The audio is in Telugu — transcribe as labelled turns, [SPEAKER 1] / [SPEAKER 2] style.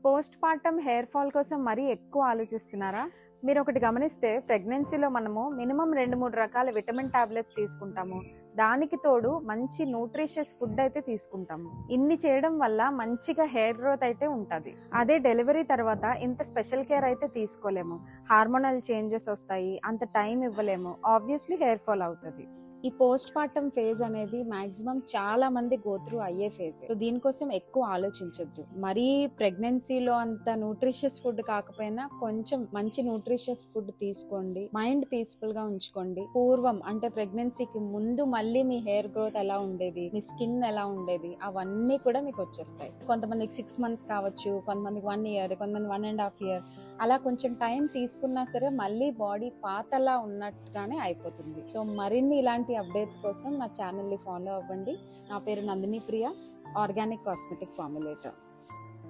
[SPEAKER 1] పోస్ట్ పార్టమ్ హెయిర్ ఫాల్ కోసం మరీ ఎక్కువ ఆలోచిస్తున్నారా? మీరు ఒకటి గమనిస్తే ప్రెగ్నెన్సీలో మనము మినిమం 2-3 రకాల విటమిన్ టాబ్లెట్స్ తీసుకుంటాము. దానికి తోడు మంచి న్యూట్రిషియస్ ఫుడ్ అయితే తీసుకుంటాము. ఇన్ని చేయడం వల్ల మంచిగా హెయిర్ గ్రోత్ అయితే ఉంటుంది. అదే డెలివరీ తర్వాత ఇంత స్పెషల్ కేర్ అయితే తీసుకోలేము. హార్మోనల్ చేంజెస్ వస్తాయి, అంత టైం ఇవ్వలేము, ఆబ్వియస్లీ హెయిర్ ఫాల్ అవుతుంది. ఈ పోస్ట్ పార్టమ్ ఫేజ్ అనేది మాక్సిమం చాలా మంది గోత్రూ అయ్యే ఫేజ్. సో దీనికోసం ఎక్కువ ఆలోచించొద్దు. మరీ ప్రెగ్నెన్సీలో అంత న్యూట్రిషియస్ ఫుడ్ కాకపోయినా కొంచెం మంచి న్యూట్రిషియస్ ఫుడ్ తీసుకోండి. మైండ్ పీస్ఫుల్ గా ఉంచుకోండి. పూర్వం అంటే ప్రెగ్నెన్సీకి ముందు మళ్ళీ మీ హెయిర్ గ్రోత్ ఎలా ఉండేది, మీ స్కిన్ ఎలా ఉండేది, అవన్నీ కూడా మీకు వచ్చేస్తాయి. కొంతమందికి 6 months కావచ్చు, కొంతమందికి 1 year, కొంతమంది 1.5 year. అలా కొంచెం టైం తీసుకున్నా సరే మళ్ళీ బాడీ పాతలా ఉన్నట్టుగానే అయిపోతుంది. సో మరిన్ని ఇలాంటి అప్డేట్స్ కోసం నా ఛానల్ని ఫాలో అవ్వండి. నా పేరు నందిని ప్రియ, ఆర్గానిక్ కాస్మెటిక్ ఫార్ములేటర్.